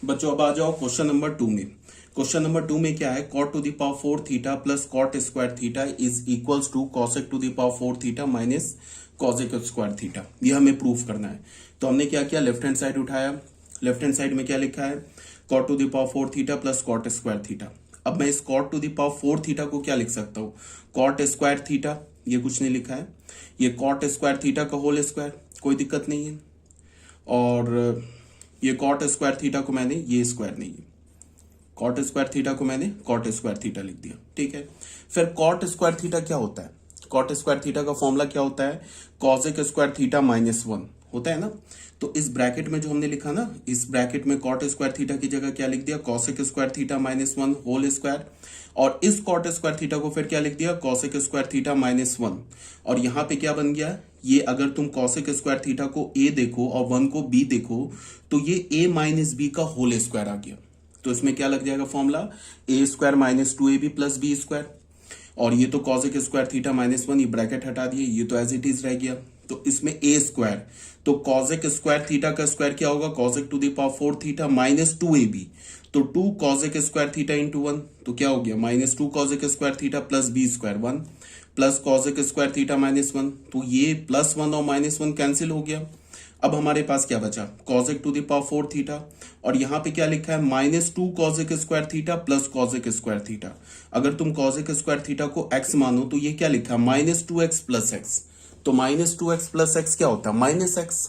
बच्चों अब आ जाओ क्वेश्चन नंबर 2 में। क्वेश्चन नंबर 2 में क्या है, cot to the power 4 theta plus cot square theta is equals to cosec to the power 4 theta minus cosec square theta. ये हमें प्रूफ करना है। तो हमने क्या किया, लेफ्ट हैंड साइड उठाया। लेफ्ट हैंड साइड में क्या लिखा है, cot to the power 4 theta plus cot square theta. अब मैं इस cot to the power 4 theta को क्या लिख सकता हूँ, कॉट स्क्वायर थीटा। ये कुछ नहीं लिखा है, ये कॉट स्क्वायर थीटा का होल स्क्वायर, कोई दिक्कत नहीं है। और ये कॉट स्क्वायर थीटा को मैंने, ये स्क्वायर नहीं है, कॉट स्क्वायर थीटा को मैंने कॉट स्क्वायर थीटा लिख दिया। ठीक है, फिर कॉट स्क्वायर थीटा क्या होता है, कॉट स्क्वायर थीटा का फॉर्मूला क्या होता है, कॉसेक स्क्वायर थीटा माइनस 1 होता है ना। तो इस ब्रैकेट में जो हमने लिखा ना, इस ब्रैकेट में कॉट स्क्वायर थीटा की जगह क्या लिख दिया, cosec square theta minus 1 whole square. और इस कॉट स्क्वायर थीटा को फिर क्या लिख दिया, कॉसेक स्क्वायर थीटा माइनस 1। और यहां पे क्या बन गया, ये अगर तुम कॉसेक स्क्वायर थीटा को ए देखो और 1 को बी देखो तो ये ए माइनस बी का होल स्क्वायर आ गया। तो इसमें क्या लग जाएगा formula, A square minus 2ab plus B square. और ये तो कॉसेक स्क्वायर थीटा माइनस 1, ये ब्रैकेट हटा दिए, ये तो एज इट इज रह गया। तो इसमें ए स्क्वायर, तो कॉसेक स्क्वायर थीटा का स्क्वायर क्या होगा, cosec to the power 4 theta minus 2ab। तो 2 कॉसेक स्क्वायर थीटा इंटू 1, तो क्या हो गया minus 2 cosec square theta plus B square 1 plus cosec square theta minus 1। तो ये प्लस 1 और माइनस 1 कैंसिल हो गया। अब हमारे पास क्या बचा, cosec to the power 4 theta. और यहां पे क्या लिखा है, minus 2 cosec square theta plus cosec square theta. अगर तुम कॉसेक स्क्वायर थीटा को x मानो तो ये क्या लिखा है, माइनस 2x प्लस एक्स। तो माइनस 2x प्लस एक्स क्या होता है, माइनस एक्स।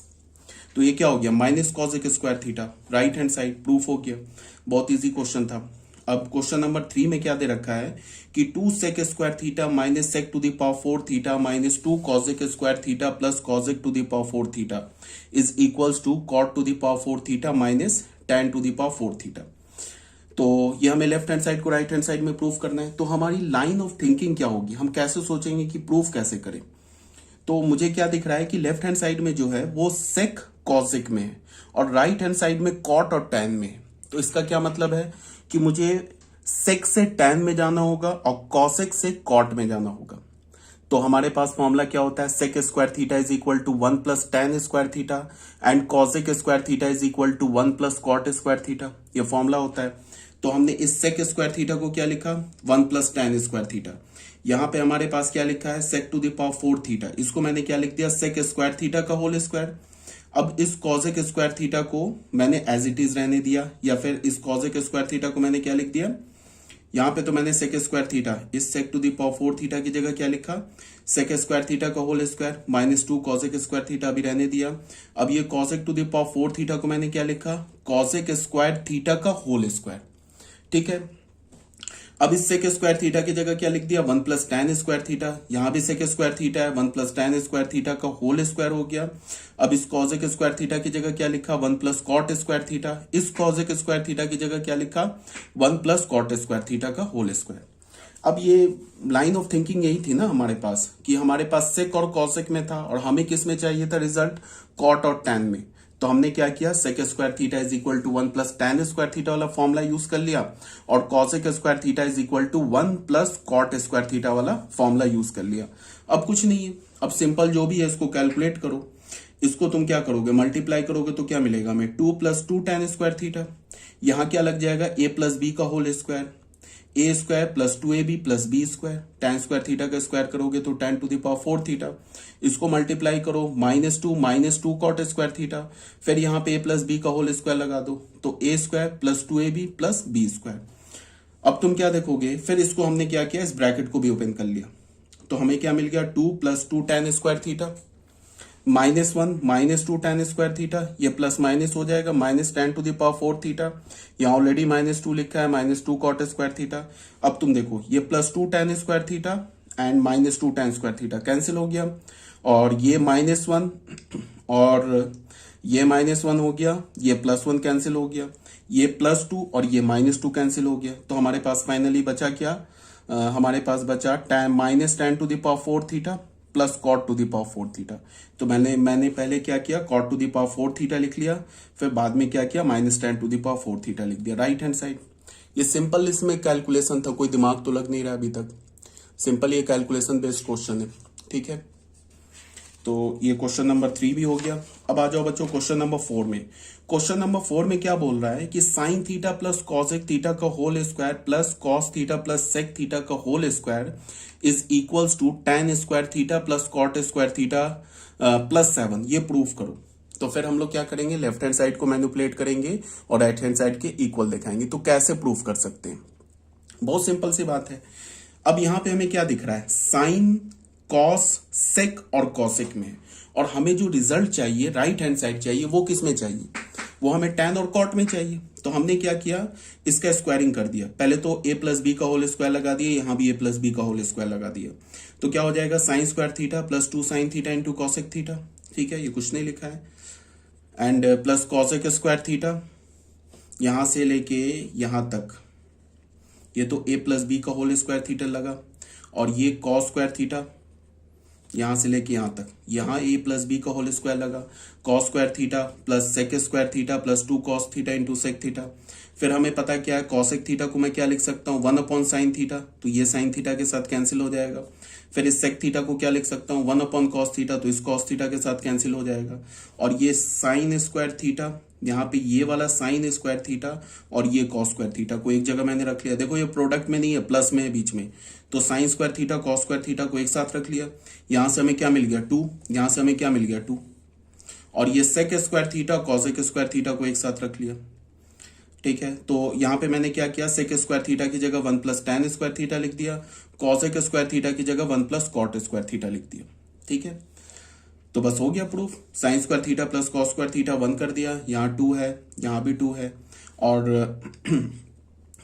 तो ये क्या हो गया, minus cosec square theta. Right hand side proof हो गया। बहुत इजी क्वेश्चन था। अब क्वेश्चन नंबर 3 में क्या दे रखा है कि 2 sec square theta minus sec to the power 4 theta minus 2 cosec square theta plus cosec to the power 4 theta is equals to cot to the power 4 theta minus tan to the power 4 theta. तो ये हमें left hand side को right hand side में proof करना है। तो हमारी line of thinking क्या होगी, हम कैसे सोचेंगे कि प्रूफ कैसे करें। तो मुझे क्या दिख रहा है कि लेफ्ट हैंड साइड में जो है वो सेक कॉसेक में है और राइट हैंड साइड में कॉट और टैन में है। तो इसका क्या मतलब है कि मुझे सेक से टैन में जाना होगा और कॉसेक से कॉट में जाना होगा। तो हमारे पास फॉर्मूला क्या होता है, sec square theta is equal to 1 plus tan square theta and cosec square theta is equal to 1 plus cot square theta. ये फॉर्मूला होता है। तो हमने इस सेक स्क्वायर थीटा को क्या लिखा, 1 प्लस टैन स्क्वायर थीटा। यहां पे हमारे पास क्या लिखा है, सेक टू द पावर 4 थीटा। इसको मैंने क्या लिख दिया, सेक स्क्वायर थीटा का होल स्क्वायर। अब इस कॉसेक स्क्वायर थीटा को मैंने एज इट इज रहने दिया, या फिर इस कॉसेक स्क्वायर थीटा को मैंने क्या लिख दिया, यहां पे तो मैंने सेक स्क्वायर थीटा, इस sec to the power 4 theta की जगह क्या लिखा, सेक स्क्वायर थीटा का whole square minus 2 cosec square theta भी रहने दिया। अब ये cosec to the power 4 theta को मैंने क्या लिखा, कॉसेक स्क्वायर थीटा का होल स्क्वायर। ठीक है, अब इस सेक स्क्वायर थीटा की जगह क्या लिख दिया, 1 प्लस टैन स्क्वायर थीटा। यहां भी सेक स्क्वायर थीटा है, 1 प्लस टैन स्क्वायर थीटा का होल स्क्वायर हो गया। अब इस कॉसेक स्क्वायर थीटा की जगह क्या लिखा, 1 प्लस कॉट स्क्वायर थीटा। इस कॉसेक स्क्वायर थीटा की जगह क्या लिखा, 1 प्लस कॉट स्क्वायर थीटा का होल स्क्वायर। अब ये लाइन ऑफ थिंकिंग यही थी ना हमारे पास, कि हमारे पास सेक और कॉसेक में था और हमें किस में चाहिए था रिजल्ट, कॉट और टैन में। तो हमने क्या किया, sec square theta is equal to 1 plus tan square theta वाला फॉर्मूला यूज कर लिया और cosec square theta is equal to 1 plus cot square theta वाला फॉर्मूला यूज कर लिया। अब कुछ नहीं है, अब सिंपल जो भी है इसको कैलकुलेट करो। इसको तुम क्या करोगे, मल्टीप्लाई करोगे तो क्या मिलेगा हमें, 2 प्लस 2 टैन स्क्वायर थीटा। यहां क्या लग जाएगा, a प्लस बी का whole square, A square plus 2ab plus B square. Tan square theta का स्क्वायर करोगे तो tan to the power 4 theta. इसको मल्टीप्लाई करो, minus two cot square theta. फिर यहाँ पे a प्लस बी का होल स्क्वायर लगा दो, तो a square plus 2ab plus B square. अब तुम क्या देखोगे, फिर इसको हमने क्या किया, इस ब्रैकेट को भी ओपन कर लिया। तो हमें क्या मिल गया, 2 plus 2 tan square theta minus 1 minus 2 tan square theta. ये प्लस माइनस हो जाएगा, minus tan to the power 4 theta. यहाँ ऑलरेडी माइनस 2 लिखा है, माइनस 2 कॉट स्क्वायर थीटा। अब तुम देखो, ये plus 2 tan square theta and minus 2 tan square theta cancel हो गया, और ये माइनस 1 और ये माइनस 1 हो गया, ये प्लस 1 कैंसिल हो गया, ये प्लस 2 और ये माइनस 2 कैंसिल हो गया। तो हमारे पास फाइनली बचा क्या, हमारे पास बचा tan minus tan to the power 4 theta plus cot to the power 4 theta. तो मैंने पहले क्या किया, cot to the power 4 theta लिख लिया, फिर बाद में क्या किया, minus tan to the power 4 theta लिख दिया राइट हैंड साइड। ये सिंपल इसमें कैलकुलेशन था, कोई दिमाग तो लग नहीं रहा अभी तक। सिंपल ये कैलकुलेशन बेस्ड क्वेश्चन है। ठीक है, तो ये क्वेश्चन नंबर 3 भी हो गया। अब आ जाओ बच्चों क्वेश्चन नंबर 4 में। क्वेश्चन नंबर 4 में क्या बोल रहा है कि sine theta plus cosec theta का whole square plus cos theta plus sec theta का whole square is equals to tan square theta plus cot square theta plus 7। ये प्रूफ करो। तो फिर हम लोग क्या करेंगे, लेफ्ट हैंड साइड को मैनिपुलेट करेंगे और राइट हैंड साइड के इक्वल दिखाएंगे। तो कैसे प्रूफ कर सकते हैं, बहुत सिंपल सी बात है। अब यहां पे हमें क्या दिख रहा है, साइन, कॉस, सेक और कॉसेक में, और हमें जो रिजल्ट चाहिए राइट हैंड साइड चाहिए, वो किस में चाहिए, वो हमें टैन और कॉट में चाहिए। तो हमने क्या किया, इसका स्क्वायरिंग कर दिया। पहले तो a प्लस बी का होल स्क्वायर लगा दिया, यहां भी a प्लस बी का होल स्क्वायर लगा दिया। तो क्या हो जाएगा, sine square theta plus 2 sine theta into cosec theta. ठीक है, ये कुछ नहीं लिखा है। And plus cosec square theta यहां से लेके यहां तक, ये तो a प्लस बी का होल स्क्वायर थीटा लगा, और ये कॉस स्क्वायर थीटा यहां से लेके यहां तक, यहां a प्लस बी का होल स्क्वायर लगा, cos square theta plus sec square theta plus 2 cos theta into sec theta. फिर हमें पता क्या है, कॉसेक थीटा को मैं क्या लिख सकता हूँ, 1 अपॉन साइन थीटा, तो ये साइन थीटा के साथ कैंसिल हो जाएगा। फिर इस सेक थीटा को क्या लिख सकता हूँ, 1 अपॉन कॉस थीटा, तो इस कॉस थीटा के साथ कैंसिल हो जाएगा। और ये साइन स्क्वायर थीटा, यहाँ पे ये वाला साइन स्क्वायर थीटा और ये कॉस स्क्वायर थीटा को एक जगह मैंने रख लिया। देखो ये प्रोडक्ट में नहीं है, प्लस में है बीच में, तो sine square theta cos square theta को एक साथ रख लिया। यहां से हमें क्या मिल गया, 2, यहां से हमें क्या मिल गया, 2, और ये sec square theta cosec square theta को एक साथ रख लिया। ठीक है, तो यहां पे मैंने क्या किया, सेक स्क्वायर थीटा की जगह 1 प्लस टैन स्क्वायर थीटा लिख दिया, कॉसेक स्क्वायर थीटा की जगह 1 प्लस कॉट स्क्वायर थीटा लिख दिया। ठीक है, तो बस हो गया proof. Sign square theta plus cos square theta 1 कर दिया, यहाँ 2 है, यहाँ भी 2 है, और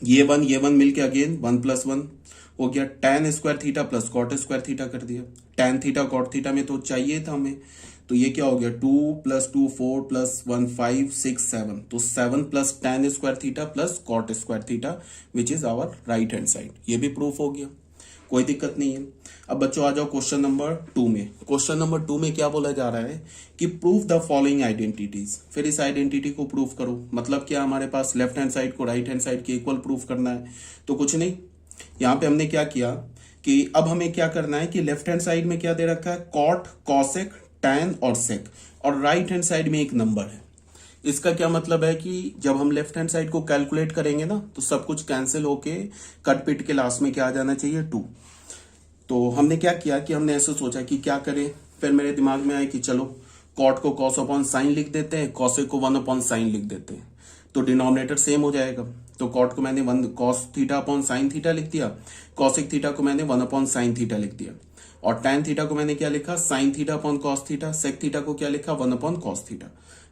ये 1 मिलके अगेन 1 प्लस 1 हो गया। Tan square theta plus cot square theta कर दिया। टैन थीटा कॉट थीटा में तो चाहिए था हमें, तो ये क्या हो गया, 2 प्लस 2 4 प्लस 1 5 6 7, तो 7 plus tan square theta plus cot square theta which is our right hand side. ये भी प्रूफ हो गया, कोई दिक्कत नहीं है। अब बच्चों आ जाओ क्वेश्चन नंबर 2 में। क्वेश्चन नंबर 2 में क्या बोला जा रहा है कि प्रूफ द फॉलोइंग आइडेंटिटीज। फिर इस आइडेंटिटी को प्रूफ करो, मतलब क्या, हमारे पास लेफ्ट हैंड साइड को राइट हैंड साइड के इक्वल प्रूफ करना है। तो कुछ नहीं, यहां पे हमने क्या किया कि अब हमें क्या करना है कि लेफ्ट हैंड साइड में क्या दे रखा है, कॉट, कॉसेक, टैन और सेक, और राइट हैंड साइड में एक नंबर है। इसका क्या मतलब है कि जब हम लेफ्ट हैंड साइड को कैलकुलेट करेंगे ना, तो सब कुछ कैंसिल होके कट पिट के लास्ट में क्या आ जाना चाहिए, 2। तो हमने क्या किया कि हमने ऐसे सोचा कि क्या करें, फिर मेरे दिमाग में आया कि चलो कॉट को कॉस अपॉन साइन लिख देते हैं, कॉसेक को 1 अपॉन साइन लिख देते हैं, तो डिनोमिनेटर सेम हो जाएगा। तो कॉट को मैंने 1 cos theta upon sine theta लिख दिया, कॉसेक थीटा को मैंने 1 अपॉन साइन थीटा लिख दिया, और टैन थीटा को मैंने क्या लिखा, sine theta upon cos theta, sec theta को क्या लिखा, 1 अपॉन कॉस थीटा।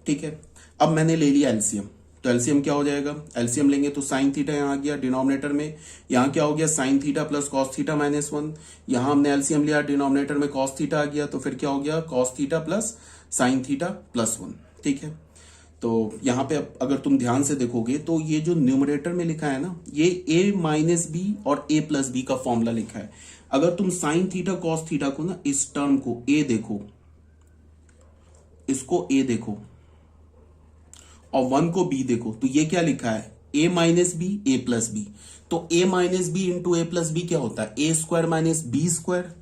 ठीक है, अब मैंने ले लिया एलसीएम, तो एलसीएम क्या हो जाएगा, एलसीएम लेंगे तो साइन थीटा यहाँ आ गया डिनोमिनेटर में, यहाँ क्या हो गया, sign theta plus cos theta minus 1, यहाँ हमने एलसीएम लिया डिनोमिनेटर में कॉस थीटा आ गया, तो फिर क्या हो गया, cos theta plus sine theta plus 1। ठीक है, तो यहाँ पे अगर तुम ध्यान से देखोगे तो ये जो न्यूमरेटर में लिखा है ना, ये a माइनस बी और a प्लस बी का फॉर्मूला लिखा है। अगर तुम साइन थीटा कॉस थीटा को ना, इस टर्म को a देखो, इसको a देखो और 1 को b देखो, तो ये क्या लिखा है, a minus B a plus B. तो a minus B into a plus B क्या होता है, a square minus B square,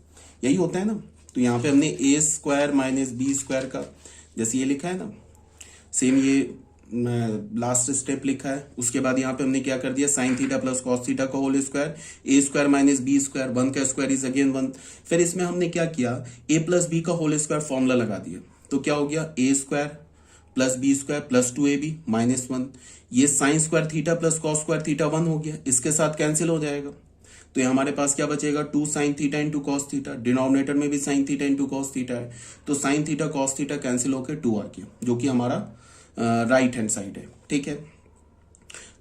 यही होता है ना। तो यहां पे हमने a square minus B square का जैसे ये लिखा है ना, सेम ये लास्ट स्टेप लिखा है। उसके बाद यहाँ पे हमने क्या कर दिया, sign theta plus cos theta का whole square, A square minus B square, 1 का स्क्वायर इज अगेन 1। फिर इसमें हमने क्या किया, ए प्लस बी का होल स्क्वायर फॉर्मूला लगा दिया, तो क्या हो गया, A square plus B square plus 2ab minus 1। ये sine square theta plus cos square theta 1 हो गया, इसके साथ कैंसिल हो जाएगा। तो ये हमारे पास क्या बचेगा, 2 sine theta into cos theta, denominator में भी sine theta into cos theta है, तो sine theta cos theta cancel होकर 2 आ गया, जो कि हमारा राइट हैंड साइड है। ठीक है,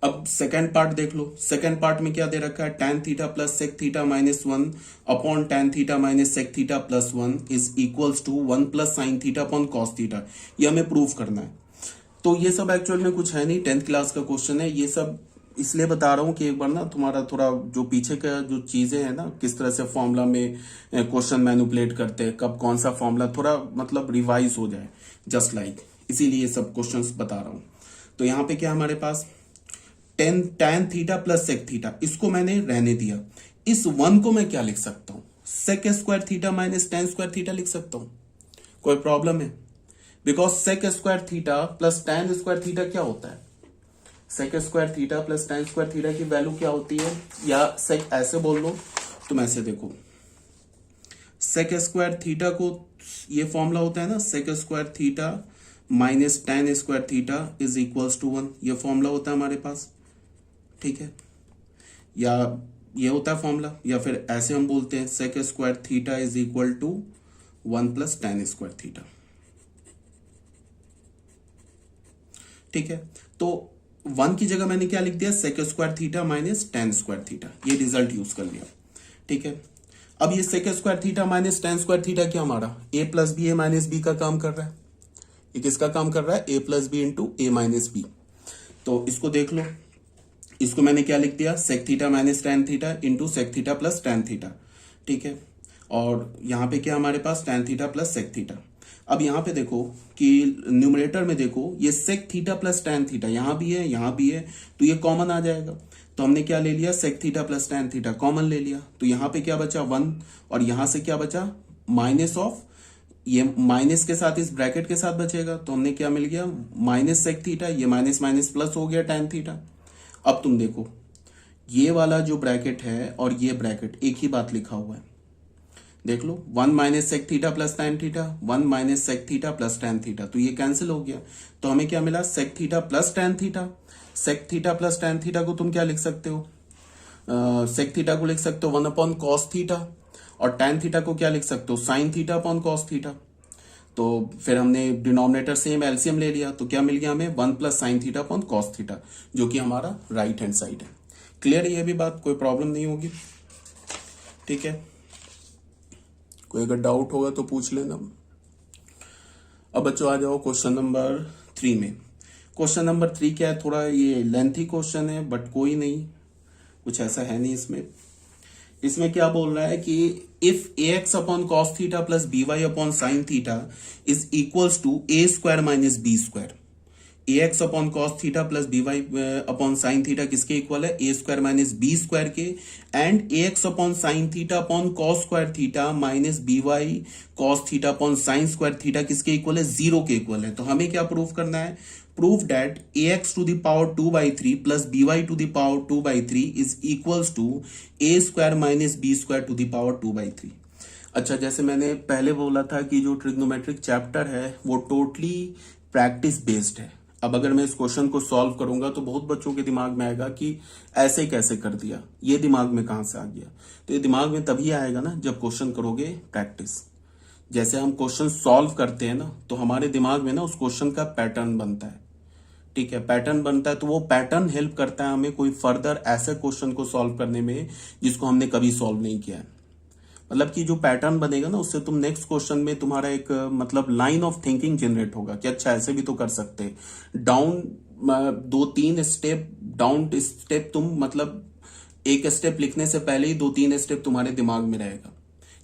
अब सेकंड पार्ट देख लो। सेकंड पार्ट में क्या दे रखा है, tan theta plus sec theta minus 1 upon tan theta minus sec theta plus 1 is equals to 1 plus sine theta upon cos theta. ये हमें प्रूफ करना है। तो ये सब एक्चुअल में कुछ है नहीं, 10th क्लास का क्वेश्चन है। ये सब इसलिए बता रहा हूं कि एक बार ना तुम्हारा थोड़ा जो पीछे का जो चीजें हैं ना, किस तरह से फॉर्मूला में क्वेश्चन मैनिपुलेट करते हैं, कब कौन सा फॉर्मूला, थोड़ा मतलब रिवाइज हो जाए, जस्ट लाइक इसीलिए ये सब क्वेश्चंस बता रहा हूं। तो यहाँ पे क्या हमारे पास tan theta plus sec theta, इसको मैंने रहने दिया। इस 1 को मैं क्या लिख सकता हूं, sec square theta minus tan square theta लिख सकता हूं। कोई प्रॉब्लम है? Because sec square theta plus tan square theta क्या होता है? Sec square theta plus tan square theta की वैल्यू क्या होती है? या सेक ऐसे बोल लो, तुम ऐसे देखो, सेक स्क्वायर थीटा को ये फॉर्मूला होता है ना, sec square theta minus tan square theta is equals to 1, ये फॉर्मूला होता है हमारे पास, ठीक है? या ये होता है फॉर्मूला, या फिर ऐसे हम बोलते हैं sec square theta is equal to 1 plus tan square theta, ठीक है? तो 1 की जगह मैंने क्या लिख दिया? Sec square theta minus tan square theta, ये रिजल्ट यूज कर लिया, ठीक है? अब ये sec square theta minus tan square theta क्या हमारा a plus B A minus B का काम कर रहा है। ये किसका काम कर रहा है? a plus B into A minus B. तो इसको देख लो, इसको मैंने क्या लिख दिया? Sec theta minus tan theta into sec theta plus tan theta, ठीक है? और यहाँ पे क्या हमारे पास? tan theta plus sec theta. अब यहाँ पे देखो कि न्यूमरेटर में देखो, ये sec theta plus tan theta यहाँ भी है, यहाँ भी है, तो ये कॉमन आ जाएगा। तो हमने क्या ले लिया? Sec theta plus tan theta common ले लिया, तो यहाँ पे क्या बचा? 1, और यहाँ से क्या बचा? माइनस ऑफ, ये माइनस के साथ इस ब्रैकेट के साथ बचेगा, तो हमने क्या मिल गया? माइनस सेक थीटा, ये माइनस माइनस प्लस हो गया tan थीटा। अब तुम देखो, ये वाला जो ब्रैकेट है और ये ब्रैकेट एक ही बात लिखा हुआ है, देख लो, 1 minus sec theta plus tan theta, 1 minus sec theta plus tan theta, तो ये कैंसिल हो गया। तो हमें क्या मिला? Sec theta plus tan theta. Sec theta plus tan theta को तुम क्या लिख सकते हो? सेक थीटा को लिख सकते हो 1 अपॉन कॉस थीटा, और tan थीटा को क्या लिख सकते हो? Sign theta upon cos theta. तो फिर हमने डिनोमिनेटर सेम एलसीएम ले लिया, तो क्या मिल गया हमें? 1 plus sine theta upon cos theta, जो कि हमारा राइट हैंड साइड है। क्लियर है ये भी बात? कोई प्रॉब्लम नहीं होगी, ठीक है? कोई अगर डाउट होगा तो पूछ लेना। अब बच्चों आ जाओ क्वेश्चन नंबर 3 में। क्वेश्चन नंबर 3 क्या है? थोड़ा ये लेंथी क्वेश्चन है, बट कोई नहीं, कुछ ऐसा है नहीं इसमें। इसमें क्या बोल रहा है कि if A X upon cos theta plus B Y upon sine theta is equals to A square minus B square. A X upon cos theta plus B Y upon sine theta किसके equal है? A square minus B square के। And A X upon sine theta upon cos square theta minus B Y cos theta upon sine square theta किसके equal है? 0 के equal है। तो हमें क्या प्रूव करना है? prove that ax to the power 2 by 3 plus by to the power 2 by 3 is equals to a square minus b square to the power 2 by 3। अच्छा, जैसे मैंने पहले बोला था कि जो ट्रिग्नोमेट्रिक चैप्टर है वो टोटली प्रैक्टिस बेस्ड है। अब अगर मैं इस क्वेश्चन को सॉल्व करूंगा तो बहुत बच्चों के दिमाग में आएगा कि ऐसे कैसे कर दिया, ये दिमाग में कहां से आ गया? तो ये दिमाग में तभी आएगा ना जब क्वेश्चन करोगे प्रैक्टिस। जैसे हम क्वेश्चन सॉल्व करते हैं ना, तो हमारे दिमाग में ना उस क्वेश्चन का पैटर्न बनता है, ठीक है? पैटर्न बनता है, तो वो पैटर्न हेल्प करता है हमें कोई फर्दर ऐसे क्वेश्चन को सॉल्व करने में जिसको हमने कभी सॉल्व नहीं किया है। मतलब कि जो पैटर्न बनेगा ना, उससे तुम नेक्स्ट क्वेश्चन में तुम्हारा एक मतलब लाइन ऑफ थिंकिंग जनरेट होगा कि अच्छा ऐसे भी तो कर सकते हैं। डाउन 2-3 स्टेप डाउन स्टेप, तुम मतलब एक स्टेप लिखने से पहले ही 2-3 स्टेप तुम्हारे दिमाग में रहेगा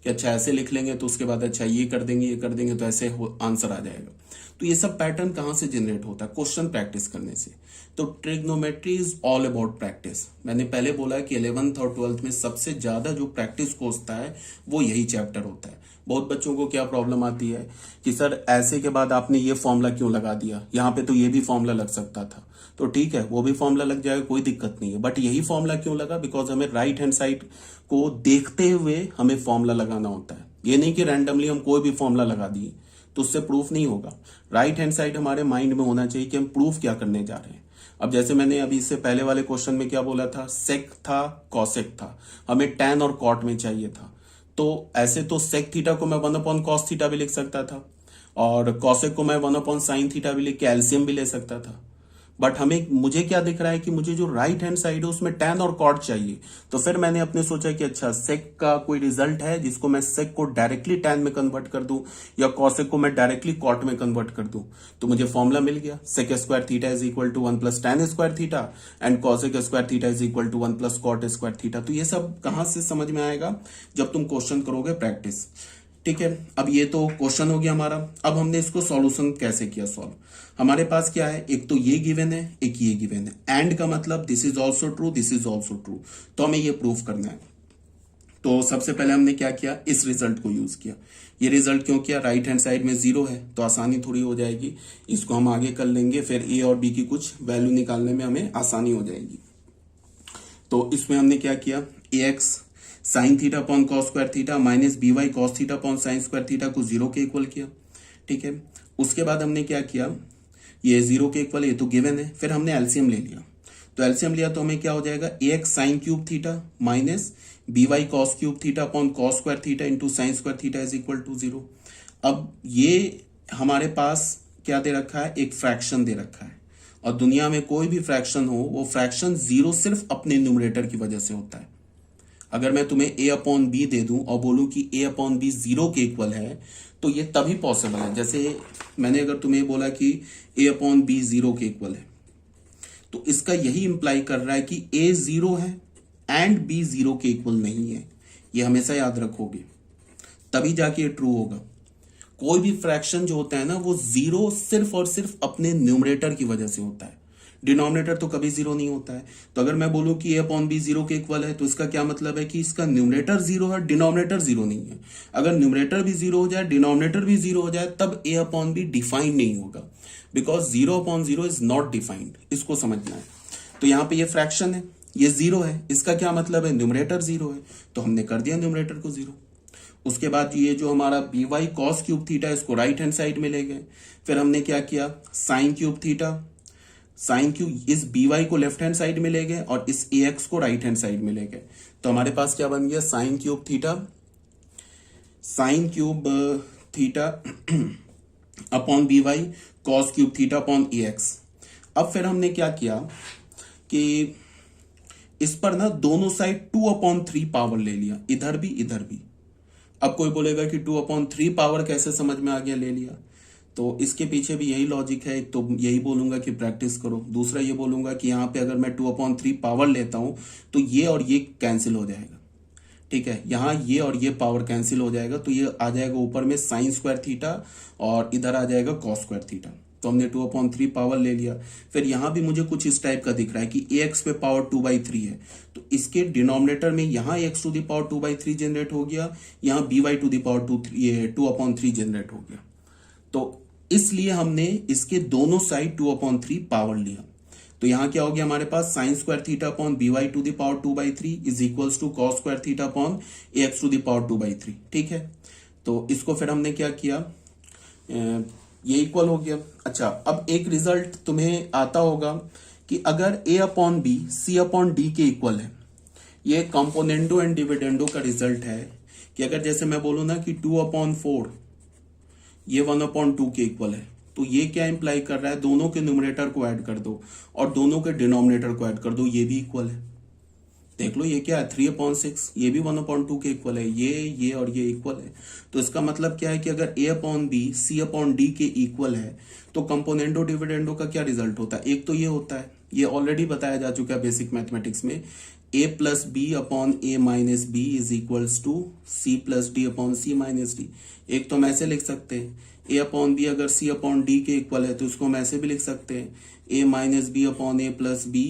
कि अच्छा ऐसे लिख लेंगे तो उसके बाद अच्छा ये कर देंगे तो ऐसे आंसर आ जाएगा। तो ये सब पैटर्न कहां से जनरेट होता है? क्वेश्चन प्रैक्टिस करने से। तो trigonometry is all about practice. मैंने पहले बोला कि 11th और 12th में सबसे ज्यादा जो प्रैक्टिस को होता है वो यही चैप्टर होता है। बहुत बच्चों को क्या प्रॉब्लम आती है कि सर ऐसे के बाद आपने ये फॉर्मूला क्यों लगा दिया, यहाँ पे तो ये भी फॉर्मूला लग सकता था। तो ठीक है, वो भी फॉर्मूला लग जाएगा, कोई दिक्कत नहीं है, बट यही फॉर्मूला क्यों लगा? बिकॉज हमें राइट हैंड साइड को देखते हुए हमें फॉर्मूला लगाना होता है। ये नहीं कि रैंडमली हम कोई भी फॉर्मूला लगा दिए तो उससे प्रूफ नहीं होगा। राइट हैंड साइड हमारे माइंड में होना चाहिए कि हम प्रूफ क्या करने जा रहे हैं। अब जैसे मैंने अभी इससे पहले वाले क्वेश्चन में क्या बोला था? सेक था, कॉसेक था, हमें टैन और कॉट में चाहिए था। तो ऐसे तो सेक थीटा को मैं 1 अपॉन कॉस थीटा भी लिख सकता था, और कॉसेक को मैं 1 अपॉन साइन थीटा भी लिख के एलसीएम भी ले सकता था। बट मुझे क्या दिख रहा है कि मुझे जो राइट हैंड साइड है उसमें टैन और कॉट चाहिए। तो फिर मैंने अपने सोचा कि अच्छा सेक का कोई रिजल्ट है जिसको मैं सेक को डायरेक्टली टैन में कन्वर्ट कर दूं, या कॉसेक को मैं डायरेक्टली कॉट में कन्वर्ट कर दूं। तो मुझे फॉर्मूला मिल गया, sec square theta is equal to 1 plus tan square theta and cosec square theta is equal to 1 plus cot square theta. तो ये सब कहां से समझ में आएगा? जब तुम क्वेश्चन करोगे प्रैक्टिस, ठीक है? अब ये तो क्वेश्चन हो गया हमारा। अब हमने इसको सॉल्यूशन कैसे किया सॉल्व? हमारे पास क्या है? एक तो ये गिवन है, एक ये गिवन है। एंड का मतलब this is also true, this is also true. तो हमें ये प्रूफ करना है। तो सबसे पहले हमने क्या किया, इस रिजल्ट को यूज किया। ये रिजल्ट क्यों किया, राइट हैंड साइड में 0 है तो आसानी थोड़ी हो जाएगी, इसको हम आगे कर लेंगे, फिर ए और बी की कुछ वैल्यू निकालने में हमें आसानी हो जाएगी। तो इसमें हमने क्या किया, A X sine theta upon cos square theta minus B Y cos theta upon sine square theta को 0 के इक्वल किया। ठीक है, उसके बाद हमने क्या किया, ये 0 के इक्वल, ये तो गिवन है, फिर हमने एलसीएम ले लिया। तो एलसीएम लिया तो हमें क्या हो जाएगा, A X sine cube theta minus B Y cos cube theta upon cos square theta into sine square theta is equal to 0। अब ये हमारे पास क्या दे रखा है, एक फ्रैक्शन दे रखा है, और दुनिया में कोई भी फ्रैक्शन हो, वो फ्रैक्शन 0 सिर्फ अपने न्यूमरेटर की वजह से होता है। अगर मैं तुम्हें ए अपॉन बी दे दूं और बोलूं कि ए अपॉन बी 0 के इक्वल है, तो ये तभी पॉसिबल है। जैसे मैंने अगर तुम्हें बोला कि ए अपॉन बी 0 के इक्वल है, तो इसका यही इंप्लाई कर रहा है कि ए 0 है एंड बी 0 के इक्वल नहीं है। ये हमेशा याद रखोगे, तभी जाके ये ट्रू होगा। कोई भी फ्रैक्शन जो होता है ना, वो 0 सिर्फ और सिर्फ अपने न्यूमरेटर की वजह से होता है, डिनोमिनेटर तो कभी 0 नहीं होता है। तो अगर मैं बोलूं कि ए अपॉन बी 0 के इक्वल है, तो इसका क्या मतलब है कि इसका न्यूमरेटर 0 है, डिनोमिनेटर 0 नहीं है। अगर न्यूमरेटर भी 0 हो जाए, डिनोमिनेटर भी 0 हो जाए, तब ए अपॉन बी डिफाइंड नहीं होगा, because 0 upon 0 is not defined. इसको समझना है। तो यहाँ पे ये फ्रैक्शन है, ये 0 है, इसका क्या मतलब है, न्यूमरेटर 0 है, तो हमने कर दिया न्यूमरेटर को 0। उसके बाद ये जो हमारा B Y cos cube theta, इसको राइट हैंड साइड में ले गए। फिर हमने क्या किया, sine cube theta, sine cube, इस बी वाई को लेफ्ट हैंड साइड में ले गए और इस ए एक्स को राइट हैंड साइड में ले गए। तो हमारे पास क्या बन गया, sine cube theta, sine cube theta upon B Y cos cube theta upon A X. अब फिर हमने क्या किया कि इस पर ना दोनों साइड 2/3 पावर ले लिया, इधर भी इधर भी। अब कोई बोलेगा कि 2/3 पावर कैसे समझ में आ गया, ले लिया। तो इसके पीछे भी यही लॉजिक है। तो यही बोलूंगा कि प्रैक्टिस करो, दूसरा ये बोलूंगा कि यहाँ पे अगर मैं 2/3 पावर लेता हूं तो ये और ये कैंसिल हो जाएगा। ठीक है, यहाँ ये और ये पावर कैंसिल हो जाएगा, तो ये आ जाएगा ऊपर में साइन स्क्वायर थीटा और इधर आ जाएगा कॉस स्क्वायर थीटा। तो हमने 2/3 पावर ले लिया। फिर यहां भी मुझे कुछ इस टाइप का दिख रहा है कि ax पे पावर 2/3 है, तो इसके डिनोमिनेटर में यहां x to the power 2/3 generate हो गया, यहां by to the power 2/3 generate हो गया। तो इसलिए हमने इसके दोनों साइड 2/3 पावर लिया। तो यहां क्या हो गया हमारे पास, sine square theta upon by to the power 2/3 is equals to cos square theta upon ax to the power 2/3। ठीक है, तो इसको फिर हमने क्या किया, ये इक्वल हो गया। अच्छा, अब एक रिजल्ट तुम्हें आता होगा कि अगर a upon B C upon D के इक्वल है, ये कंपोनेंडो एंड डिविडेंडो का रिजल्ट है कि अगर जैसे मैं बोलूं ना कि 2/4 ये 1/2 के इक्वल है, तो ये क्या इंप्लाई कर रहा है, दोनों के न्यूमरेटर को ऐड कर दो और दोनों के डिनोमिनेटर को ऐड कर दो, ये भी इक्वल है। देख लो ये क्या है, 3/6, ये भी 1/2 के इक्वल है, ये और ये इक्वल है। तो इसका मतलब क्या है कि अगर a upon B C upon D के इक्वल है, तो कंपोनेंडो डिविडेंडो का क्या रिजल्ट होता है, एक तो ये होता है, ये ऑलरेडी बताया जा चुका है बेसिक मैथमेटिक्स में, a plus B upon a minus B is equals to c plus D upon c minus D. एक तो हम ऐसे लिख सकते हैं, a अपॉन बी अगर c अपॉन डी के इक्वल है तो इसको हम ऐसे भी लिख सकते हैं, a minus B upon a plus B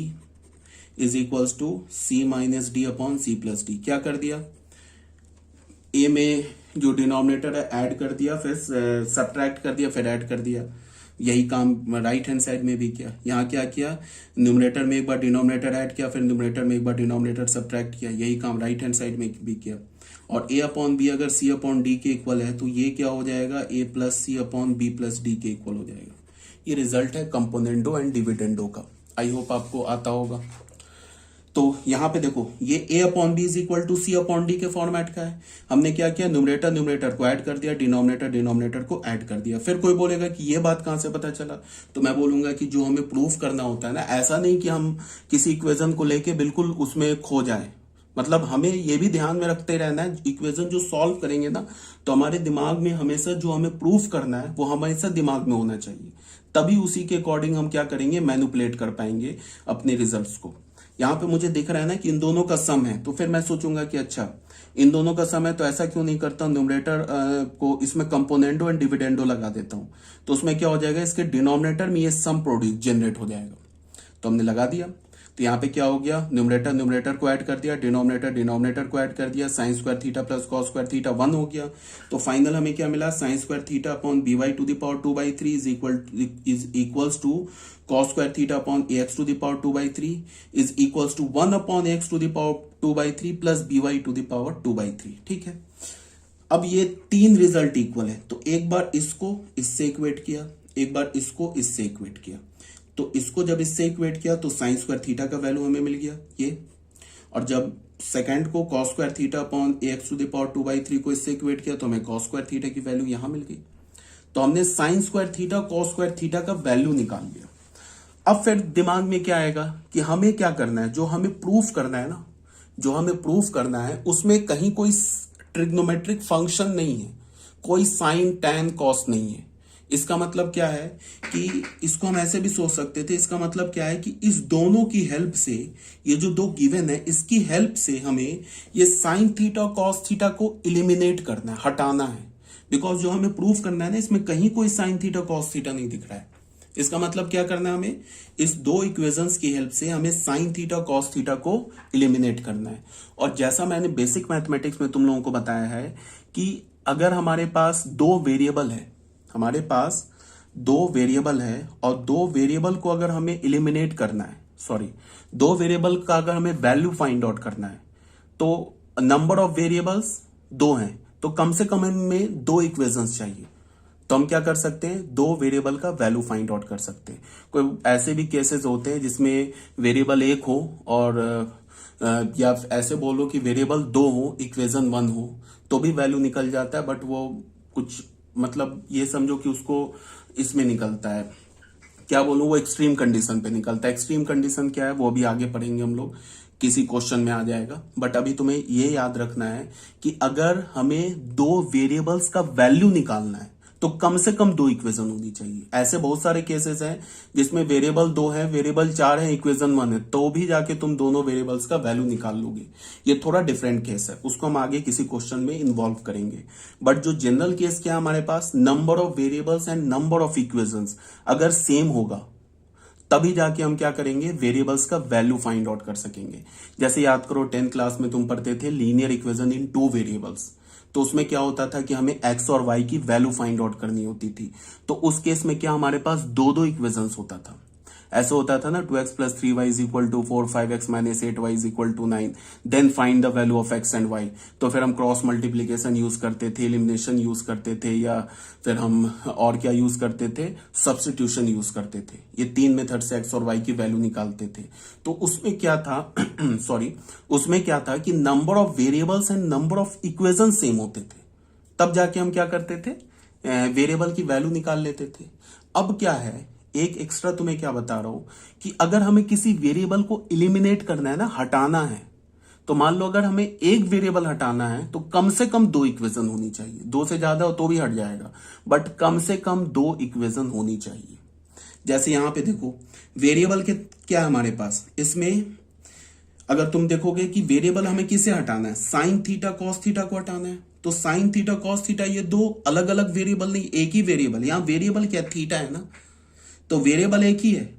is equals to c minus D upon c plus D. क्या कर दिया, a में जो डिनोमिनेटर है ऐड कर दिया, फिर सब्ट्रैक्ट कर दिया, फिर ऐड कर दिया। यही काम राइट हैंड साइड में भी किया। यहाँ क्या किया, न्यूमरेटर में एक बार डिनोमिनेटर ऐड किया, फिर न्यूमरेटर में एक बार डिनोमिनेटर सब्ट्रैक्ट किया। यही काम राइट हैंड साइड में भी किया। और a अपॉन बी अगर c अपॉन डी के इक्वल है, तो ये क्या हो जाएगा, a plus C upon B plus D के इक्वल हो जाएगा। ये रिजल्ट है कंपोनेंडो एंड डिविडेंडो का। आई होप आपको आता होगा। तो यहाँ पे देखो, ये a upon B is equal to C upon D के फॉर्मेट का है। हमने क्या किया, न्यूमरेटर न्यूमरेटर को ऐड कर दिया, डिनोमिनेटर डिनोमिनेटर को ऐड कर दिया। फिर कोई बोलेगा कि ये बात कहां से पता चला, तो मैं बोलूंगा कि जो हमें प्रूफ करना होता है ना, ऐसा नहीं कि हम किसी इक्वेशन को लेके बिल्कुल उसमें खो जाए। मतलब हमें ये भी ध्यान में रखते रहना है, इक्वेशन जो सॉल्व करेंगे ना, तो हमारे दिमाग में हमेशा जो हमें प्रूफ करना है वो हमेशा दिमाग में होना चाहिए। तभी उसी के अकॉर्डिंग हम क्या करेंगे, मैनिपुलेट कर पाएंगे अपने रिजल्ट्स को। यहाँ पे मुझे दिख रहा है ना कि इन दोनों का सम है, तो फिर मैं सोचूंगा कि अच्छा इन दोनों का सम है, तो ऐसा क्यों नहीं करता, न्यूमरेटर को इसमें कंपोनेंडो एंड डिविडेंडो लगा देता हूं। तो उसमें क्या हो जाएगा, इसके डिनोमिनेटर में ये सम प्रोड्यूस जनरेट हो जाएगा। तो हमने लगा दिया। तो यहाँ पे क्या हो गया, न्यूमरेटर न्यूमरेटर को ऐड कर दिया, डिनोमिनेटर डिनोमिनेटर को ऐड कर दिया, sine square theta plus cos square theta 1 हो गया। तो फाइनल हमें क्या मिला, sine square theta upon B Y to the power 2/3 is equals to cos square theta upon A X to the power 2/3 is equals to 1 upon X to the power 2/3 plus B Y to the power 2/3। ठीक है, अब ये तीन result equal है, तो एक बार इसको इससे इक्वेट किया, एक बार इसको इससे इक्वेट किया। तो इसको जब इससे इक्वेट किया तो साइन स्क्वायर थीटा का वैल्यू हमें मिल गया ये, और जब सेकंड को cos square theta upon A X to the power 2/3 को इससे इक्वेट किया तो हमें कॉस स्क्वायर थीटा की वैल्यू यहां मिल गई। तो हमने sine square theta cos square theta का वैल्यू निकाल लिया। अब फिर दिमाग में क्या आएगा कि हमें क्या करना है, जो हमें प्रूफ करना है ना, जो हमें प्रूफ करना है उसमें कहीं कोई ट्रिग्नोमेट्रिक फंक्शन नहीं है, कोई साइन टैन कॉस नहीं है। इसका मतलब क्या है कि इसको हम ऐसे भी सोच सकते थे, इसका मतलब क्या है कि इस दोनों की हेल्प से, ये जो दो गिवन है इसकी हेल्प से हमें ये साइन थीटा कॉस थीटा को इलिमिनेट करना है, हटाना है। बिकॉज जो हमें प्रूफ करना है ना, इसमें कहीं कोई साइन थीटा कॉस थीटा नहीं दिख रहा है। इसका मतलब क्या करना है, हमें इस दो इक्वेशंस की हेल्प से हमें साइन थीटा कॉस थीटा को इलिमिनेट करना है। और जैसा मैंने बेसिक मैथमेटिक्स में तुम लोगों को बताया है कि अगर हमारे पास दो वेरिएबल है, हमारे पास दो वेरिएबल है और दो वेरिएबल को अगर हमें इलिमिनेट करना है, सॉरी, दो वेरिएबल का अगर हमें वैल्यू फाइंड आउट करना है, तो नंबर ऑफ वेरिएबल्स दो हैं, तो कम से कम हमें दो इक्वेशंस चाहिए। तो हम क्या कर सकते हैं, दो वेरिएबल का वैल्यू फाइंड आउट कर सकते हैं। कोई ऐसे भी केसेस होते हैं जिसमें वेरिएबल एक हो और या ऐसे बोलो कि वेरिएबल दो हो, इक्वेशन 1 हो, तो भी वैल्यू निकल जाता है। बट वो कुछ मतलब ये समझो कि उसको इसमें निकलता है, क्या बोलूं, वो एक्सट्रीम कंडीशन पे निकलता है। एक्सट्रीम कंडीशन क्या है वो अभी आगे पढ़ेंगे हम लोग, किसी क्वेश्चन में आ जाएगा। बट अभी तुम्हें ये याद रखना है कि अगर हमें दो वेरिएबल्स का वैल्यू निकालना है तो कम से कम दो इक्वेशन होनी चाहिए। ऐसे बहुत सारे केसेस हैं जिसमें वेरिएबल 2 है, वेरिएबल 4 है, इक्वेशन 1 है, तो भी जाके तुम दोनों वेरिएबल्स का वैल्यू निकाल लोगे। ये थोड़ा डिफरेंट केस है, उसको हम आगे किसी क्वेश्चन में इन्वॉल्व करेंगे। बट जो जनरल केस क्या है, हमारे पास number of variables and number of equations अगर सेम होगा तभी जाके हम क्या करेंगे, वेरिएबल्स का वैल्यू फाइंड आउट कर सकेंगे। जैसे याद करो 10th क्लास में तुम पढ़ते थे लीनियर इक्वेशन इन 2 वेरिएबल्स, तो उसमें क्या होता था कि हमें x और y की वैल्यू फाइंड आउट करनी होती थी। तो उस केस में क्या हमारे पास दो दो इक्वेशंस होता था। ऐसे होता था ना, 2x + 3y = 4, 5x - 8y = 9, then find the value of x and y। तो फिर हम क्रॉस मल्टीप्लीकेशन यूज करते थे, एलिमिनेशन यूज करते थे, या फिर हम और क्या यूज करते थे, सब्स्टिट्यूशन यूज करते थे। ये 3 मेथड से x और y की वैल्यू निकालते थे। तो उसमें क्या था सॉरी, उसमें क्या था कि number of variables and number of equation same होते थे, तब जाके हम क्या करते थे, वेरिएबल की वैल्यू निकाल लेते थे। अब क्या है, एक एक्स्ट्रा तुम्हें क्या बता रहा हूं कि अगर हमें किसी वेरिएबल को इलिमिनेट करना है ना, हटाना है, तो मान लो अगर हमें एक वेरिएबल हटाना है तो कम से कम दो इक्वेशन होनी चाहिए। दो से ज्यादा हो तो भी हट जाएगा, बट कम से कम दो इक्वेशन होनी चाहिए। जैसे यहां पे देखो वेरिएबल के क्या है हमारे पास, इसमें अगर तुम देखोगे कि वेरिएबल हमें किसे हटाना है, साइन थीटा कॉस थीटा को हटाना है। तो साइन थीटा कॉस थीटा ये दो अलग अलग वेरिएबल नहीं, एक ही वेरिएबल। यहां वेरिएबल क्या, थीटा है ना, तो वेरिएबल एक ही है।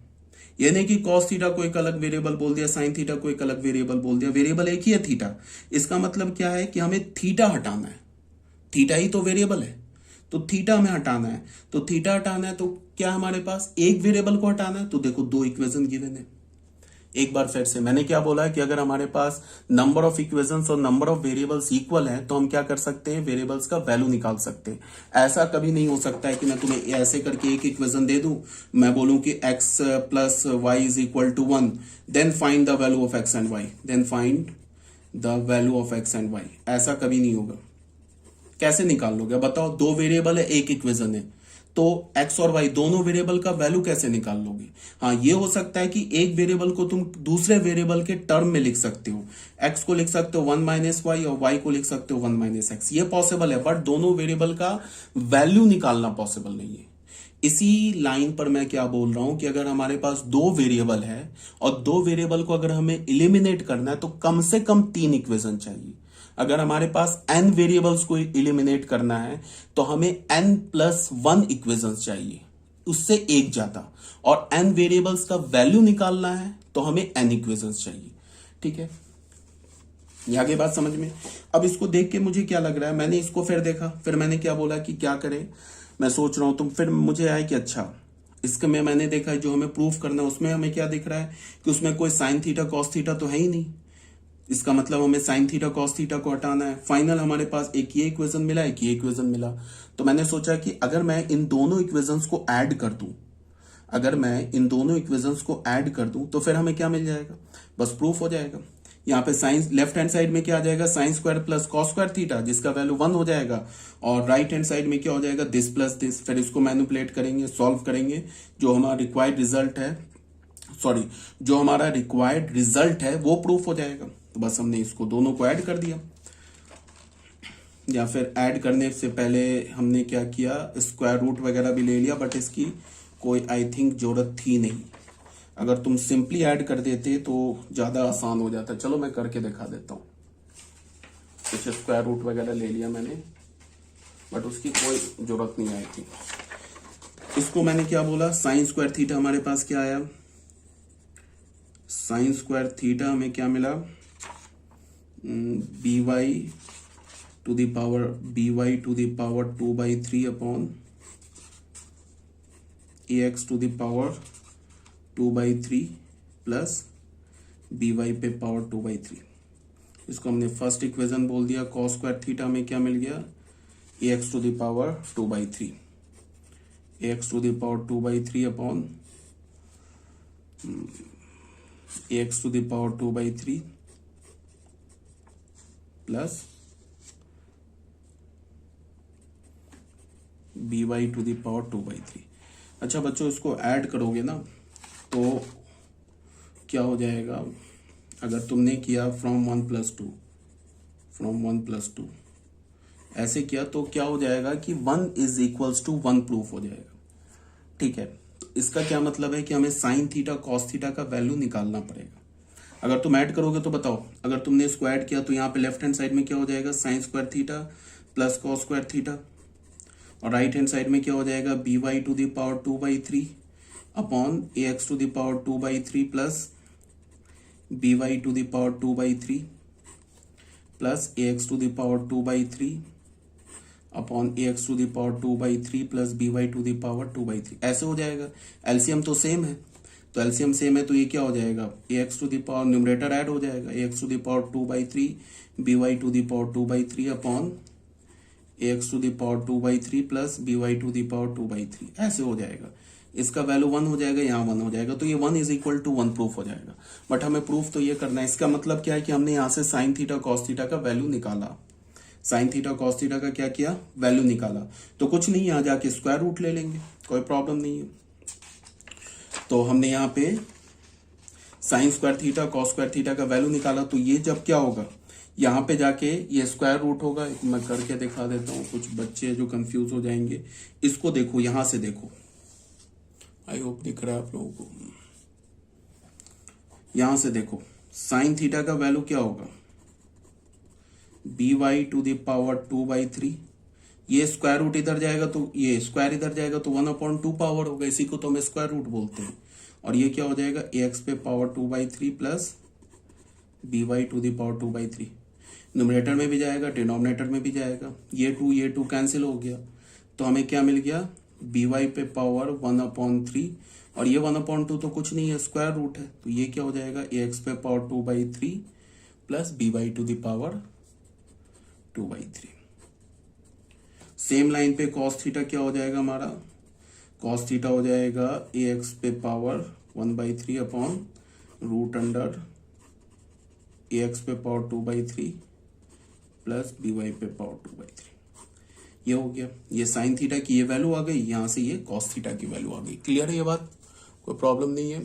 ये नहीं कि कॉस थीटा को एक अलग वेरिएबल बोल दिया, साइन थीटा को एक अलग वेरिएबल बोल दिया, वेरिएबल एक ही है थीटा। इसका मतलब क्या है कि हमें थीटा हटाना है, थीटा ही तो वेरिएबल है, तो थीटा हमें हटाना है। तो थीटा हटाना है तो क्या हमारे पास, एक वेरिएबल को हटाना है। तो देखो दो इक्वेशन गिवन है। एक बार फिर से मैंने क्या बोला है कि अगर हमारे पास नंबर ऑफ इक्वेशंस और नंबर ऑफ वेरिएबल्स इक्वल है तो हम क्या कर सकते हैं, वेरिएबल्स का वैल्यू निकाल सकते हैं। ऐसा कभी नहीं हो सकता है कि मैं तुम्हें ऐसे करके एक इक्वेशन दे दूं, मैं बोलूं कि x + y = 1, then find the value of x and y, then find the value of x and y। ऐसा कभी नहीं होगा। कैसे निकाल लोगे बताओ, दो वेरिएबल है, एक इक्वेशन है, तो x और y दोनों वेरिएबल का वैल्यू कैसे निकाल लोगे। हाँ, ये हो सकता है कि एक वेरिएबल को तुम दूसरे वेरिएबल के टर्म में लिख सकते हो, x को लिख सकते हो 1 - y और y को लिख सकते हो 1 - x। ये पॉसिबल है, बट दोनों वेरिएबल का वैल्यू निकालना पॉसिबल नहीं है। इसी लाइन पर मैं क्या बोल रहा हूं कि अगर हमारे पास दो वेरिएबल है और दो वेरिएबल को अगर हमें इलिमिनेट करना है तो कम से कम 3 इक्वेशन चाहिए। अगर हमारे पास n वेरिएबल्स को इलिमिनेट करना है तो हमें n+1 इक्वेशंस चाहिए, उससे एक ज्यादा। और n वेरिएबल्स का वैल्यू निकालना है तो हमें n इक्वेशंस चाहिए। ठीक है, ये आगे बात समझ में। अब इसको देख के मुझे क्या लग रहा है, मैंने इसको फिर देखा, फिर मैंने क्या बोला कि क्या करें, मैं सोच रहा हूं, तो फिर मुझे आया कि अच्छा इसके में मैंने देखा जो हमें प्रूफ करना है उसमें हमें क्या दिख रहा है कि उसमें कोई साइन थीटा कॉस थीटा तो है ही नहीं। इसका मतलब हमें साइन थीटा कॉस थीटा को हटाना है। फाइनल हमारे पास एक ये इक्वेशन मिला, एक ये इक्वेशन मिला। तो मैंने सोचा कि अगर मैं इन दोनों इक्वेशंस को ऐड कर दूं, अगर मैं इन दोनों इक्वेशंस को ऐड कर दूं तो फिर हमें क्या मिल जाएगा, बस प्रूफ हो जाएगा। यहाँ पे साइन लेफ्ट हैंड साइड में क्या आ जाएगा, sine square plus cos square theta, जिसका वैल्यू 1 हो जाएगा, और राइट हैंड साइड में क्या हो जाएगा, दिस प्लस दिस। फिर इसको मैनिपुलेट करेंगे, सॉल्व करेंगे, जो हमारा रिक्वायर्ड रिजल्ट है, सॉरी जो हमारा रिक्वायर्ड रिजल्ट है वो प्रूफ हो जाएगा। तो बस हमने इसको दोनों को ऐड कर दिया, या फिर ऐड करने से पहले हमने क्या किया, स्क्वायर रूट वगैरह भी ले लिया, बट इसकी कोई आई थिंक जरूरत थी नहीं। अगर तुम सिंपली ऐड कर देते तो ज्यादा आसान हो जाता। चलो मैं करके दिखा देता हूँ। कुछ स्क्वायर रूट वगैरह ले लिया मैंने, बट उसकी कोई जरूरत नहीं आई थी। इसको मैंने क्या बोला, साइन स्क्वायर थीटा हमारे पास क्या आया, साइन स्क्वायर थीटा हमें क्या मिला, B Y to the power 2/3 upon A X to the power 2/3 plus B Y पे पावर 2/3। इसको हमने फर्स्ट इक्वेशन बोल दिया। कॉस स्क्वायर थीटा में क्या मिल गया, A X to the power 2/3, A X to the power 2/3 upon A X to the power 2/3 plus B Y to the power 2/3। अच्छा बच्चों, इसको ऐड करोगे ना तो क्या हो जाएगा, अगर तुमने किया फ्रॉम 1 + 2 ऐसे किया तो क्या हो जाएगा कि 1 = 1 प्रूफ हो जाएगा। ठीक है, तो इसका क्या मतलब है कि हमें साइन थीटा कॉस थीटा का वैल्यू निकालना पड़ेगा। अगर तुम ऐड करोगे तो बताओ, अगर तुमने इसको ऐड किया तो यहाँ पे लेफ्ट हैंड साइड में क्या हो जाएगा, sine square theta plus cos square theta, और राइट हैंड साइड में क्या हो जाएगा, B Y to the power 2/3 upon A X to the power 2/3 plus B Y to the power 2/3 plus A X to the power 2/3 upon A X to the power 2/3 plus B Y to the power 2/3। ऐसे हो जाएगा। LCM तो same है, तो LCM same है तो ये क्या हो जाएगा, A X to the power numerator add हो जाएगा, A X to the power 2/3 B Y to the power 2/3 upon A X to the power 2/3 plus B Y to the power 2/3। ऐसे हो जाएगा। इसका वैल्यू 1 हो जाएगा, यहाँ 1 हो जाएगा, तो ये 1 = 1 प्रूफ हो जाएगा। बट हमें प्रूफ तो ये करना है। इसका मतलब क्या है कि हमने यहाँ से साइन थीटा कॉस थीटा का वैल्यू निकाला, साइन थीटा कॉस थीटा का क्या किया, वैल्यू निकाला। तो कुछ नहीं, यहाँ जाके स्क्वायर रूट ले लेंगे, कोई प्रॉब्लम नहीं है। तो हमने यहाँ पे sign square theta cos square theta का वैल्यू निकाला, तो ये जब क्या होगा, यहाँ पे जाके ये स्क्वायर रूट होगा। मैं करके दिखा देता हूँ, कुछ बच्चे जो कंफ्यूज हो जाएंगे। इसको देखो, यहां से देखो, आई होप दिख रहा है आप लोगों को। यहां से देखो, साइन थीटा का वैल्यू क्या होगा, B Y to the power 2/3। ये स्क्वायर रूट इधर जाएगा तो ये स्क्वायर इधर जाएगा तो 1/2 पावर होगा, इसी को तो हम स्क्वायर रूट बोलते हैं। और ये क्या हो जाएगा, ए एक्स पे power 2/3 plus B Y to the power 2/3। Numerator में भी जाएगा, डिनोमिनेटर में भी जाएगा। ये 2 कैंसिल हो गया, तो हमें क्या मिल गया, बी वाई पे पावर 1/3, और ये 1/2 तो कुछ नहीं है, स्क्वायर रूट है। तो ये क्या हो जाएगा, ए एक्स पे power 2/3 plus B Y to the power 2/3। Same line पे कॉस थीटा क्या हो जाएगा हमारा, कॉस थीटा हो जाएगा ए एक्स पे power 1/3 upon root under A X पे पावर 2/3 प्लस बी वाई पे पावर 2/3। ये हो गया, ये साइन थीटा की ये वैल्यू आ गई, यहां से ये कॉस थीटा की वैल्यू आ गई। क्लियर है ये बात, कोई प्रॉब्लम नहीं है।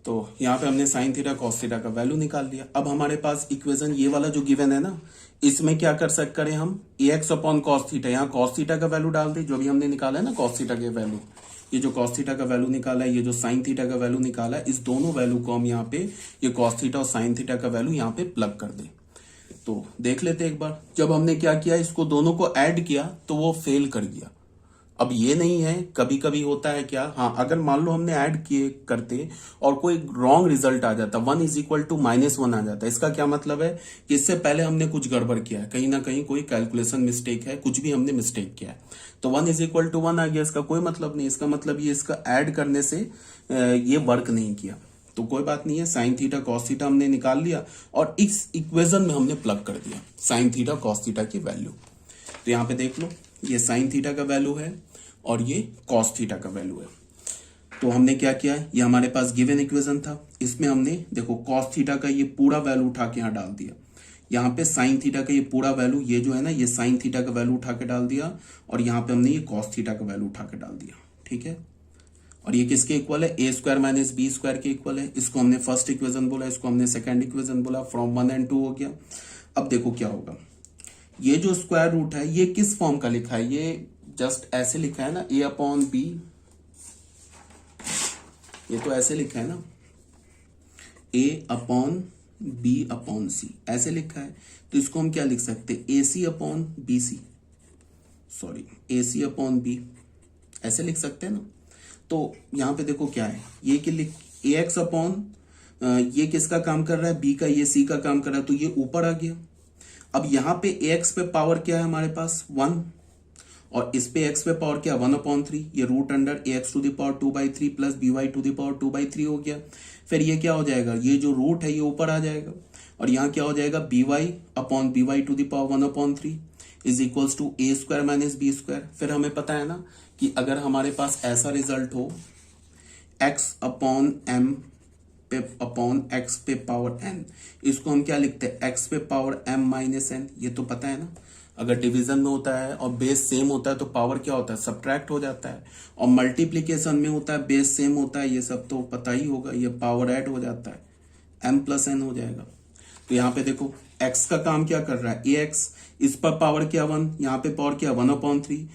तो यहाँ पे हमने साइन थीटा कॉस थीटा का वैल्यू निकाल लिया। अब हमारे पास इक्वेशन ये वाला जो गिवन है ना, इसमें क्या कर सकते करें हम, ए एक्स अपॉन कॉस थीटा, यहाँ कॉस थीटा का वैल्यू डाल दी, जो भी हमने निकाला है ना कॉस थीटा के वैल्यू, ये जो कॉस थीटा का वैल्यू निकाला है, ये जो साइन थीटा का वैल्यू निकाला है, इस दोनों वैल्यू को हम यहाँ पे, ये कॉस थीटा और साइन थीटा का वैल्यू यहाँ पे प्लग कर दें। तो देख लेते एक बार, जब हमने क्या किया, इसको दोनों को ऐड किया तो वो फेल कर गया। अब ये नहीं है, कभी कभी होता है क्या, हाँ अगर मान लो हमने ऐड किए करते और कोई रॉन्ग रिजल्ट आ जाता, 1 इज इक्वल टू -1 आ जाता, इसका क्या मतलब है कि इससे पहले हमने कुछ गड़बड़ किया है, कहीं ना कहीं कोई कैलकुलेशन मिस्टेक है, कुछ भी हमने मिस्टेक किया है। तो 1 इज इक्वल टू 1 आ गया, इसका कोई मतलब नहीं, इसका मतलब ये इसका ऐड करने से ये वर्क नहीं किया। तो कोई बात नहीं है, साइन थीटा कॉस थीटा हमने निकाल लिया और इस इक्वेशन में हमने प्लग कर दिया साइन थीटा कॉस थीटा की वैल्यू। तो यहाँ पे देख लो, ये साइन थीटा का वैल्यू है और ये कॉस थीटा का वैल्यू है। तो हमने क्या किया, ये हमारे पास गिवन इक्वेशन था, इसमें हमने देखो कॉस थीटा का ये पूरा वैल्यू उठा के यहाँ डाल दिया, यहाँ पे साइन थीटा का ये पूरा वैल्यू, ये जो है ना ये साइन थीटा का वैल्यू उठा के डाल दिया और यहाँ पे हमने ये कॉस थीटा का वैल्यू उठा के डाल दिया, ठीक है। और ये किसके इक्वल है, a² माइनस b² के इक्वल है। इसको हमने फर्स्ट इक्वेशन बोला, इसको हमने सेकंड इक्वेशन बोला, फ्रॉम 1 and 2 हो गया। अब देखो क्या होगा, ये जो स्क्वायर रूट है ये किस फॉर्म का लिखा है, ये जस्ट ऐसे लिखा है ना, a/b, ये तो ऐसे लिखा है ना, a/b/c ऐसे लिखा है। तो इसको हम क्या लिख सकते हैं, ac/bc, सॉरी ac/b ऐसे लिख सकते हैं ना। तो यहां पे देखो क्या है, ये कि लिख ax अपॉन, ये किसका काम कर रहा है, b का, ये c का काम कर रहा है, तो ये ऊपर आ गया। अब यहाँ पे ax पे पावर क्या है हमारे पास 1, और इस पे x पे पावर क्या 1/3, ये root under ax⁴ plus by⁴ हो गया। फिर ये क्या हो जाएगा, ये जो रूट है ये ऊपर आ जाएगा और यहाँ क्या हो जाएगा by/1/3 is equals to a² minus b²। फिर हमें पता है ना कि अगर हमारे पास ऐसा रिजल्ट हो x/m पे अपॉन x पे पावर n, इसको हम क्या लिखते हैं, x पे पावर m माइनस n, ये तो पता है ना। अगर डिवीजन में होता है और बेस सेम होता है तो पावर क्या होता है, सब्ट्रैक्ट हो जाता है, और मल्टीप्लीकेशन में होता है बेस सेम होता है, ये सब तो पता ही होगा, ये पावर ऐड हो जाता है, m प्लस n हो जाएगा। तो यहाँ पे देखो x का काम क्या कर रहा है, ax, इस पर पावर क्या 1, यहाँ पे पावर क्या 1/3,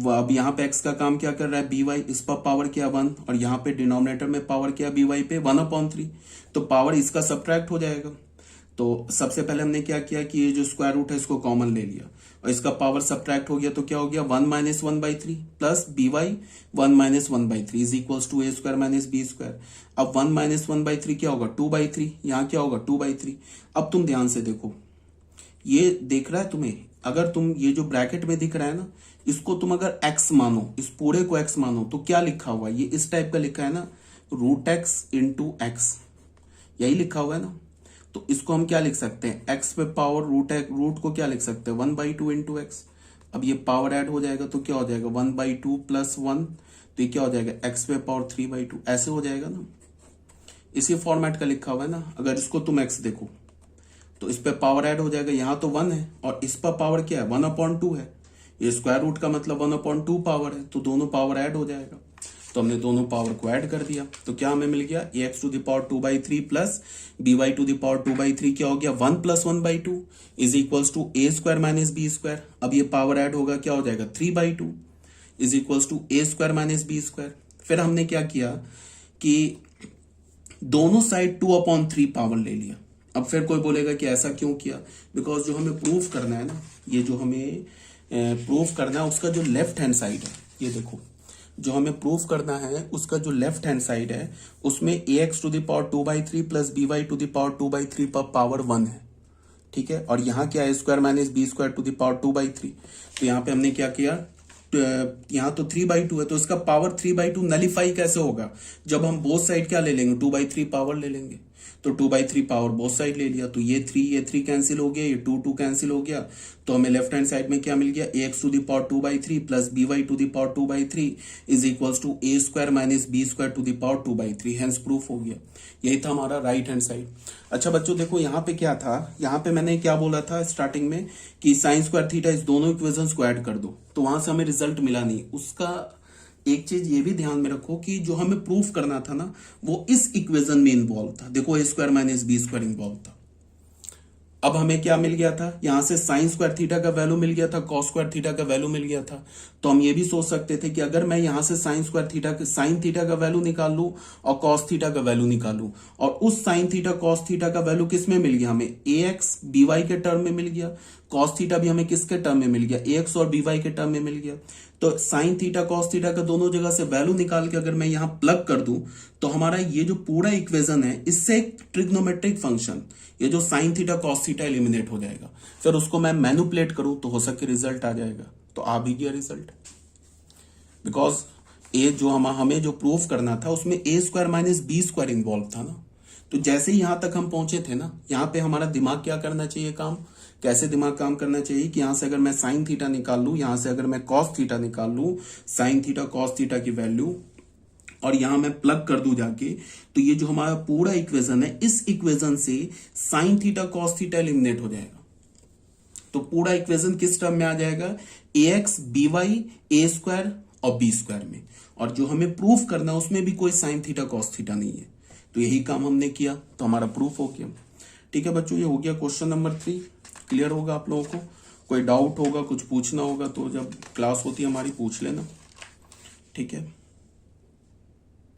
अब यहाँ पे x का काम क्या कर रहा है by, इस पर पावर क्या 1 और यहाँ पे डिनोमिनेटर में पावर क्या by पे 1/3, तो पावर इसका सब्ट्रैक्ट हो जाएगा। तो सबसे पहले हमने क्या किया कि ये जो स्क्वायर रूट है इसको कॉमन ले लिया और इसका पावर सब्ट्रैक्ट हो गया, तो क्या हो गया 1 - 1/3 plus by 1 - 1/3 is equals to a² minus b²। अब 1 - 1/3 क्या होगा 2/3, यहाँ क्या होगा 2/3। अब तुम ध्यान से देखो, ये देख रहा है तुम्हें, अगर तुम ये जो ब्रैकेट में दिख रहा है ना, इसको तुम अगर x मानो, इस पूरे को x मानो, तो क्या लिखा हुआ है, ये इस टाइप का लिखा है ना, √x इंटू x, यही लिखा हुआ है ना। तो इसको हम क्या लिख सकते हैं, x पे पावर रूट को क्या लिख सकते हैं 1/2 इंटू x। अब ये पावर ऐड हो जाएगा तो क्या हो जाएगा 1/2 प्लस 1, तो ये क्या हो जाएगा x पे पावर 3/2, ऐसे हो जाएगा ना, इसी फॉर्मेट का लिखा हुआ है ना। अगर इसको तुम x देखो तो इस पे पावर ऐड हो जाएगा, यहाँ तो 1 है और इस पर पावर क्या है 1/2 है, ये स्क्वायर रूट का मतलब 1/2 पावर है, तो दोनों पावर ऐड हो जाएगा। तो हमने दोनों पावर को ऐड कर दिया, तो क्या हमें मिल गया ax⁴2/3 प्लस by⁴2/3 क्या हो गया 1 + 1/2 is equals to a² minus b²। अब ये पावर ऐड होगा, क्या हो जाएगा 3/2 is equals to a² minus b²। फिर हमने क्या किया कि दोनों साइड 2/3 पावर ले लिया। अब फिर कोई बोलेगा कि ऐसा क्यों किया, बिकॉज जो हमें प्रूफ करना है ना, ये जो हमें प्रूफ करना है उसका जो लेफ्ट हैंड साइड है, ये देखो जो हमें प्रूफ करना है उसका जो लेफ्ट हैंड साइड है उसमें ax⁴2/3 प्लस by⁴2/3 पर पावर 1 है, ठीक है। और यहाँ क्या है a² माइनस b²⁴2/3, तो यहाँ पे हमने क्या किया, यहाँ तो 3/2 है, तो इसका पावर 3/2 नलीफाई कैसे होगा, जब हम बोथ साइड क्या ले लेंगे 2/3 पावर ले लेंगे। तो 2/3 पावर बोथ साइड ले लिया, तो ये 3 कैंसिल हो गया, ये 2 कैंसिल हो गया, तो हमें लेफ्ट हैंड साइड में क्या मिल गया ax⁴2/3 plus by⁴2/3 is equals to a² minus b²⁴2/3, hence proof हो गया। यही था हमारा राइट हैंड साइड। अच्छा बच्चों देखो यहाँ पे क्या था, यहाँ पे मैंने क्या बोला था स्टार्टिंग में कि sin² थीटा इस दोनों इक्वेशंस को ऐड कर दो, तो वहां से हमें रिजल्ट मिला नहीं। उसका एक चीज ये भी ध्यान में रखो कि जो हमें प्रूफ करना था ना वो इस इक्वेशन में इन्वॉल्व था, देखो a² माइनस b² इन्वॉल्व था। अब हमें क्या मिल गया था, यहां से sin² थीटा का वैल्यू मिल गया था, cos² थीटा का वैल्यू मिल गया था। तो हम ये भी सोच सकते थे कि अगर मैं यहां से sin² थीटा sin थीटा का वैल्यू निकाल लूं और cos थीटा का वैल्यू निकालूं, और उस sin थीटा cos थीटा का वैल्यू किस में मिल गया, हमें ax by के टर्म में मिल गया, cos थीटा भी हमें किसके टर्म में मिल गया ax और by के टर्म में मिल गया। तो साइन थीटा कॉस थीटा का दोनों जगह से वैल्यू निकाल के अगर मैं यहां प्लग कर दूं तो हमारा ये जो पूरा इक्वेशन है इससे एक ट्रिग्नोमेट्रिक फंक्शन, ये जो sine theta cos theta eliminate हो जाएगा। फिर उसको मैं मैनिपुलेट करूं तो हो सके रिजल्ट आ जाएगा। तो आ भी गया रिजल्ट, बिकॉज ए जो हमें जो प्रूफ करना था उसमें A square minus B square involve था ना। तो जैसे ही यहां तक हम पहुंचे थे ना, यहां पे हमारा दिमाग क्या करना चाहिए, काम कैसे दिमाग काम करना चाहिए कि यहां से अगर मैं साइन थीटा निकाल लूं, यहां से अगर मैं कॉस थीटा निकाल लूं, साइन थीटा कॉस थीटा की वैल्यू, और यहां मैं प्लग कर दूं जाके, तो ये जो हमारा पूरा इक्वेशन है इस इक्वेशन से sine theta cos theta eliminate हो जाएगा। तो पूरा इक्वेशन किस टर्म में आ जाएगा, A x B Y A square और बी स्क्वायर में। और जो हमें प्रूफ करना है उसमें भी कोई साइन थीटा कॉस थीटा नहीं है। तो यही काम हमने किया तो हमारा प्रूफ हो गया। ठीक है बच्चों, ये हो गया क्वेश्चन नंबर 3। क्लियर होगा आप लोगों को? कोई डाउट होगा, कुछ पूछना होगा तो जब क्लास होती है हमारी पूछ लेना। ठीक है।